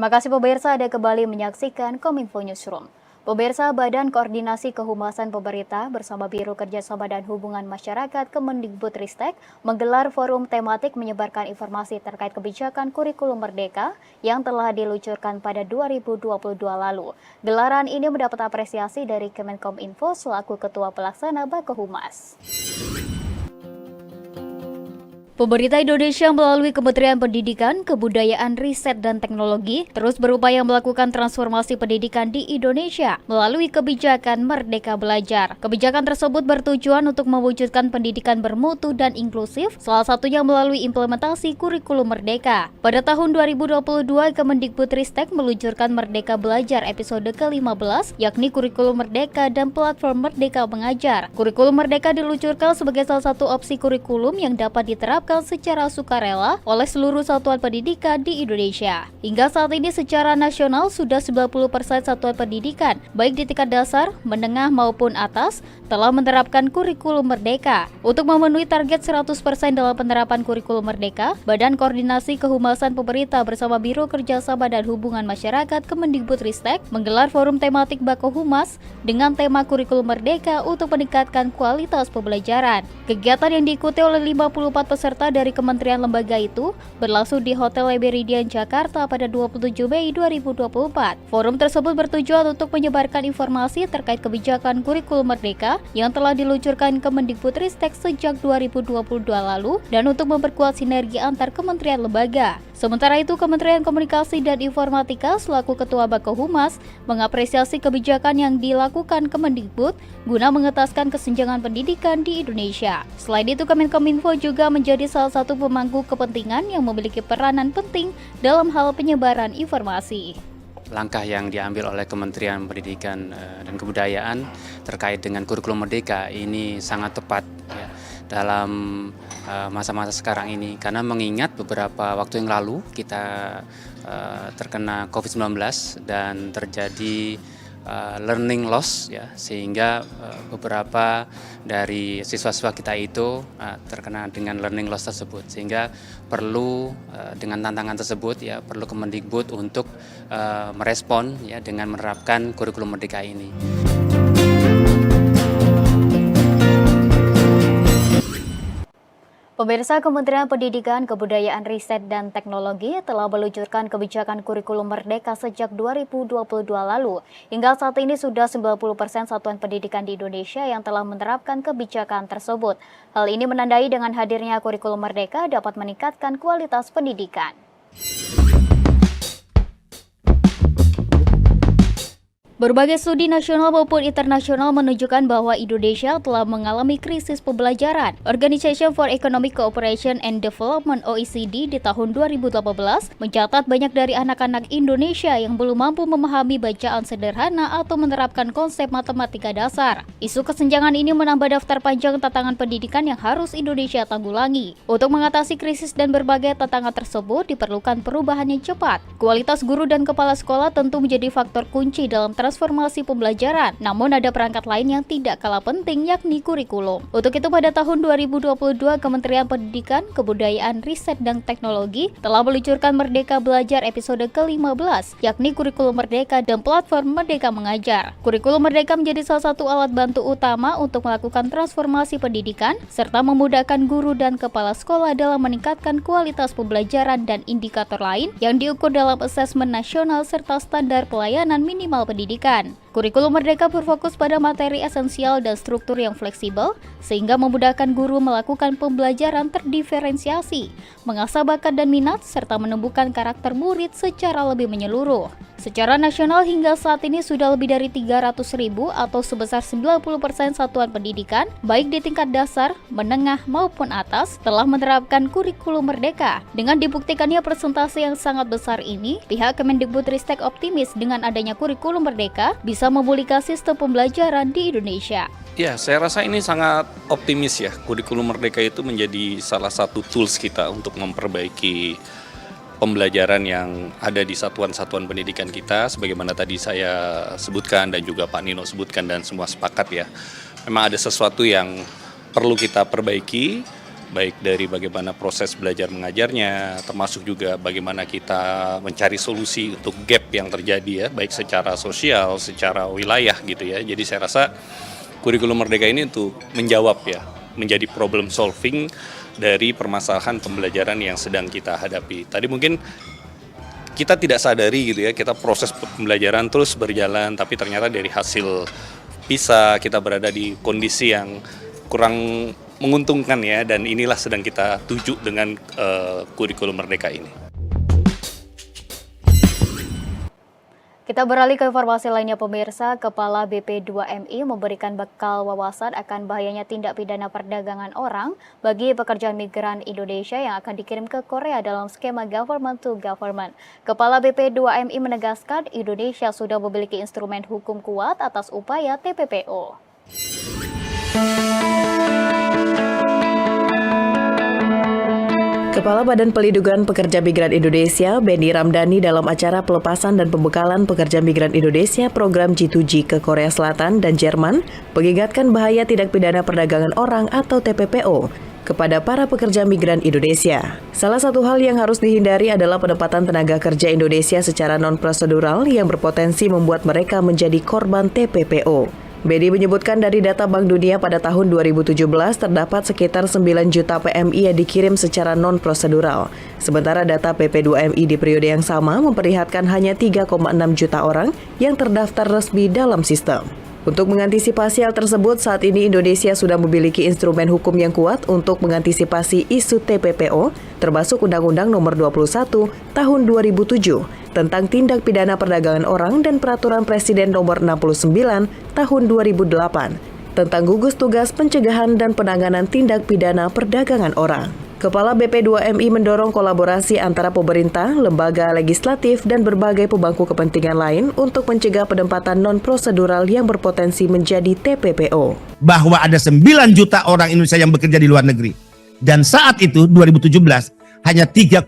Terima kasih pemirsa, Anda kembali menyaksikan Kominfo Newsroom. Pemirsa, Badan Koordinasi Kehumasan Pemerintah bersama Biro Kerjasama dan Hubungan Masyarakat Kemendikbudristek menggelar forum tematik menyebarkan informasi terkait kebijakan kurikulum merdeka yang telah diluncurkan pada 2022 lalu. Gelaran ini mendapat apresiasi dari Kemenkominfo selaku Ketua Pelaksana Bakohumas. Pemerintah Indonesia melalui Kementerian Pendidikan, Kebudayaan, Riset, dan Teknologi terus berupaya melakukan transformasi pendidikan di Indonesia melalui kebijakan Merdeka Belajar. Kebijakan tersebut bertujuan untuk mewujudkan pendidikan bermutu dan inklusif, salah satunya melalui implementasi kurikulum merdeka. Pada tahun 2022, Kemendikbudristek meluncurkan Merdeka Belajar episode ke-15, yakni kurikulum merdeka dan platform Merdeka Mengajar. Kurikulum merdeka diluncurkan sebagai salah satu opsi kurikulum yang dapat diterapkan secara sukarela oleh seluruh satuan pendidikan di Indonesia. Hingga saat ini secara nasional sudah 90% satuan pendidikan, baik di tingkat dasar, menengah maupun atas, telah menerapkan kurikulum merdeka. Untuk memenuhi target 100% dalam penerapan kurikulum merdeka, Badan Koordinasi Kehumasan Pemerintah bersama Biro Kerjasama dan Hubungan Masyarakat Kemendikbudristek menggelar forum tematik Bakohumas dengan tema kurikulum merdeka untuk meningkatkan kualitas pembelajaran. Kegiatan yang diikuti oleh 54 peserta dari kementerian lembaga itu berlangsung di Hotel Meridian Jakarta pada 27 Mei 2024. Forum tersebut bertujuan untuk menyebarkan informasi terkait kebijakan kurikulum merdeka yang telah diluncurkan Kemendikbudristek sejak 2022 lalu dan untuk memperkuat sinergi antar kementerian lembaga. Sementara itu, Kementerian Komunikasi dan Informatika selaku Ketua Bakohumas mengapresiasi kebijakan yang dilakukan Kemendikbud guna mengetaskan kesenjangan pendidikan di Indonesia. Selain itu, Kemenkominfo juga menjadi salah satu pemangku kepentingan yang memiliki peranan penting dalam hal penyebaran informasi. Langkah yang diambil oleh Kementerian Pendidikan dan Kebudayaan terkait dengan kurikulum merdeka ini sangat tepat ya, dalam masa-masa sekarang ini, karena mengingat beberapa waktu yang lalu kita terkena COVID-19 dan terjadi learning loss ya, sehingga beberapa dari siswa-siswa kita itu terkena dengan learning loss tersebut, sehingga perlu dengan tantangan tersebut ya perlu Kemendikbud untuk merespon ya dengan menerapkan kurikulum merdeka ini. Pemirsa, Kementerian Pendidikan, Kebudayaan, Riset, dan Teknologi telah meluncurkan kebijakan kurikulum merdeka sejak 2022 lalu. Hingga saat ini sudah 90% satuan pendidikan di Indonesia yang telah menerapkan kebijakan tersebut. Hal ini menandai dengan hadirnya kurikulum merdeka dapat meningkatkan kualitas pendidikan. Berbagai studi nasional maupun internasional menunjukkan bahwa Indonesia telah mengalami krisis pembelajaran. Organization for Economic Cooperation and Development (OECD) di tahun 2018 mencatat banyak dari anak-anak Indonesia yang belum mampu memahami bacaan sederhana atau menerapkan konsep matematika dasar. Isu kesenjangan ini menambah daftar panjang tantangan pendidikan yang harus Indonesia tanggulangi. Untuk mengatasi krisis dan berbagai tantangan tersebut diperlukan perubahan yang cepat. Kualitas guru dan kepala sekolah tentu menjadi faktor kunci dalam transformasi pembelajaran, namun ada perangkat lain yang tidak kalah penting, yakni kurikulum. Untuk itu pada tahun 2022 Kementerian Pendidikan, Kebudayaan, Riset, dan Teknologi telah meluncurkan Merdeka Belajar episode ke-15, yakni kurikulum merdeka dan platform Merdeka Mengajar. Kurikulum merdeka menjadi salah satu alat bantu utama untuk melakukan transformasi pendidikan serta memudahkan guru dan kepala sekolah dalam meningkatkan kualitas pembelajaran dan indikator lain yang diukur dalam asesmen nasional serta standar pelayanan minimal pendidikan. Kurikulum merdeka berfokus pada materi esensial dan struktur yang fleksibel, sehingga memudahkan guru melakukan pembelajaran terdiferensiasi, mengasah bakat dan minat, serta menumbuhkan karakter murid secara lebih menyeluruh. Secara nasional hingga saat ini sudah lebih dari 300.000 atau sebesar 90% satuan pendidikan, baik di tingkat dasar, menengah maupun atas, telah menerapkan kurikulum merdeka. Dengan dibuktikannya persentase yang sangat besar ini, pihak Kemendikbudristek optimis dengan adanya kurikulum merdeka bisa memulihkan sistem pembelajaran di Indonesia. Ya, saya rasa ini sangat optimis ya. Kurikulum merdeka itu menjadi salah satu tools kita untuk memperbaiki pembelajaran yang ada di satuan-satuan pendidikan kita, sebagaimana tadi saya sebutkan dan juga Pak Nino sebutkan dan semua sepakat ya. Memang ada sesuatu yang perlu kita perbaiki baik dari bagaimana proses belajar mengajarnya, termasuk juga bagaimana kita mencari solusi untuk gap yang terjadi ya, baik secara sosial, secara wilayah gitu ya. Jadi saya rasa kurikulum Merdeka ini untuk menjawab ya, menjadi problem solving dari permasalahan pembelajaran yang sedang kita hadapi. Tadi mungkin kita tidak sadari gitu ya, kita proses pembelajaran terus berjalan, tapi ternyata dari hasil PISA kita berada di kondisi yang kurang menguntungkan ya, dan inilah sedang kita tuju dengan kurikulum Merdeka ini. Kita beralih ke informasi lainnya pemirsa, Kepala BP2MI memberikan bekal wawasan akan bahayanya tindak pidana perdagangan orang bagi pekerja migran Indonesia yang akan dikirim ke Korea dalam skema government to government. Kepala BP2MI menegaskan Indonesia sudah memiliki instrumen hukum kuat atas upaya TPPO. Kepala Badan Pelindungan Pekerja Migran Indonesia, Benny Ramdhani dalam acara pelepasan dan pembekalan pekerja migran Indonesia program G2G ke Korea Selatan dan Jerman, mengingatkan bahaya tindak pidana perdagangan orang atau TPPO kepada para pekerja migran Indonesia. Salah satu hal yang harus dihindari adalah penempatan tenaga kerja Indonesia secara non-prosedural yang berpotensi membuat mereka menjadi korban TPPO. Benny menyebutkan dari data Bank Dunia pada tahun 2017 terdapat sekitar 9 juta PMI yang dikirim secara non-prosedural. Sementara data PP2MI di periode yang sama memperlihatkan hanya 3,6 juta orang yang terdaftar resmi dalam sistem. Untuk mengantisipasi hal tersebut, saat ini Indonesia sudah memiliki instrumen hukum yang kuat untuk mengantisipasi isu TPPO, termasuk Undang-Undang Nomor 21 Tahun 2007 tentang tindak pidana perdagangan orang dan Peraturan Presiden Nomor 69 Tahun 2008 tentang gugus tugas pencegahan dan penanganan tindak pidana perdagangan orang. Kepala BP2MI mendorong kolaborasi antara pemerintah, lembaga legislatif, dan berbagai pemangku kepentingan lain untuk mencegah penempatan non-prosedural yang berpotensi menjadi TPPO. Bahwa ada 9 juta orang Indonesia yang bekerja di luar negeri. Dan saat itu, 2017, hanya 3,6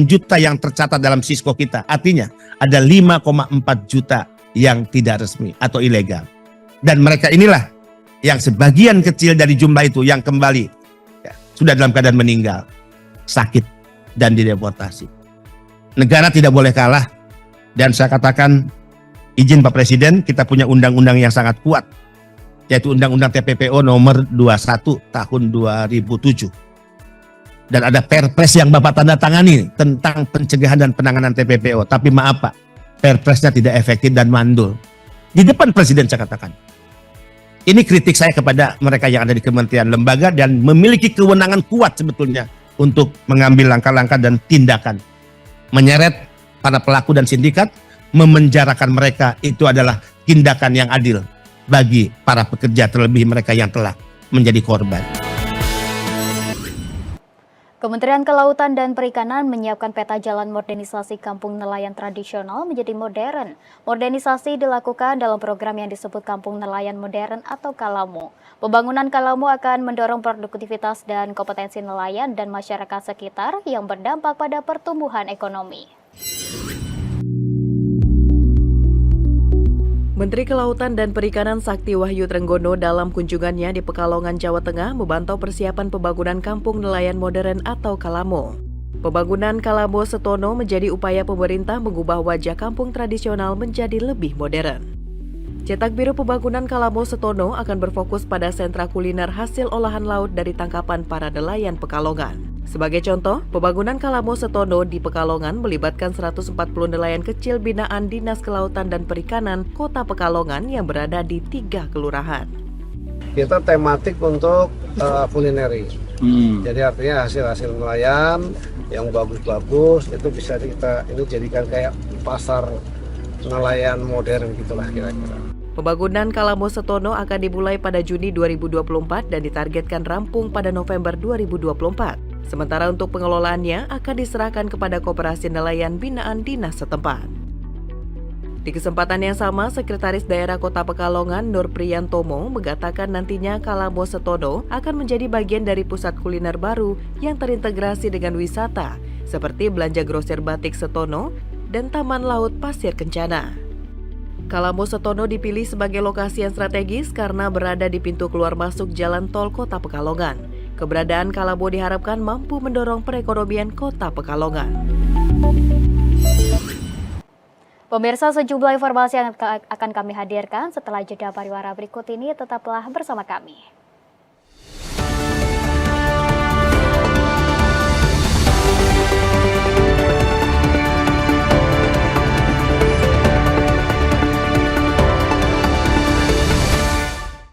juta yang tercatat dalam Sisko kita. Artinya, ada 5,4 juta yang tidak resmi atau ilegal. Dan mereka inilah yang sebagian kecil dari jumlah itu yang kembali sudah dalam keadaan meninggal, sakit, dan dideportasi. Negara tidak boleh kalah, dan saya katakan, izin Pak Presiden, kita punya undang-undang yang sangat kuat, yaitu Undang-Undang TPPO nomor 21 tahun 2007. Dan ada Perpres yang Bapak tanda tangani tentang pencegahan dan penanganan TPPO. Tapi maaf Pak, Perpresnya tidak efektif dan mandul. Di depan Presiden saya katakan. Ini kritik saya kepada mereka yang ada di kementerian lembaga dan memiliki kewenangan kuat sebetulnya untuk mengambil langkah-langkah dan tindakan. Menyeret para pelaku dan sindikat, memenjarakan mereka, itu adalah tindakan yang adil bagi para pekerja, terlebih mereka yang telah menjadi korban. Kementerian Kelautan dan Perikanan menyiapkan peta jalan modernisasi kampung nelayan tradisional menjadi modern. Modernisasi dilakukan dalam program yang disebut Kampung Nelayan Modern atau Kalamo. Pembangunan Kalamo akan mendorong produktivitas dan kompetensi nelayan dan masyarakat sekitar yang berdampak pada pertumbuhan ekonomi. Menteri Kelautan dan Perikanan Sakti Wahyu Trenggono dalam kunjungannya di Pekalongan, Jawa Tengah memantau persiapan pembangunan Kampung Nelayan Modern atau Kalamo. Pembangunan Kalamo Setono menjadi upaya pemerintah mengubah wajah kampung tradisional menjadi lebih modern. Cetak biru pembangunan Kalamo Setono akan berfokus pada sentra kuliner hasil olahan laut dari tangkapan para nelayan Pekalongan. Sebagai contoh, pembangunan Kalamo Setono di Pekalongan melibatkan 140 nelayan kecil binaan Dinas Kelautan dan Perikanan Kota Pekalongan yang berada di 3 kelurahan. Kita tematik untuk kulineri. Jadi artinya hasil-hasil nelayan yang bagus-bagus itu bisa kita ini jadikan kayak pasar nelayan modern gitulah kira-kira. Pembangunan Kalamo Setono akan dimulai pada Juni 2024 dan ditargetkan rampung pada November 2024. Sementara untuk pengelolaannya akan diserahkan kepada Koperasi Nelayan binaan dinas setempat. Di kesempatan yang sama, Sekretaris Daerah Kota Pekalongan Nur Priyantomo mengatakan nantinya Kalamo Setono akan menjadi bagian dari pusat kuliner baru yang terintegrasi dengan wisata, seperti belanja grosir batik Setono dan Taman Laut Pasir Kencana. Kalamo Setono dipilih sebagai lokasi yang strategis karena berada di pintu keluar masuk jalan tol Kota Pekalongan. Keberadaan Kalabo diharapkan mampu mendorong perekonomian Kota Pekalongan. Pemirsa, sejumlah informasi yang akan kami hadirkan setelah jeda pariwara berikut ini, tetaplah bersama kami.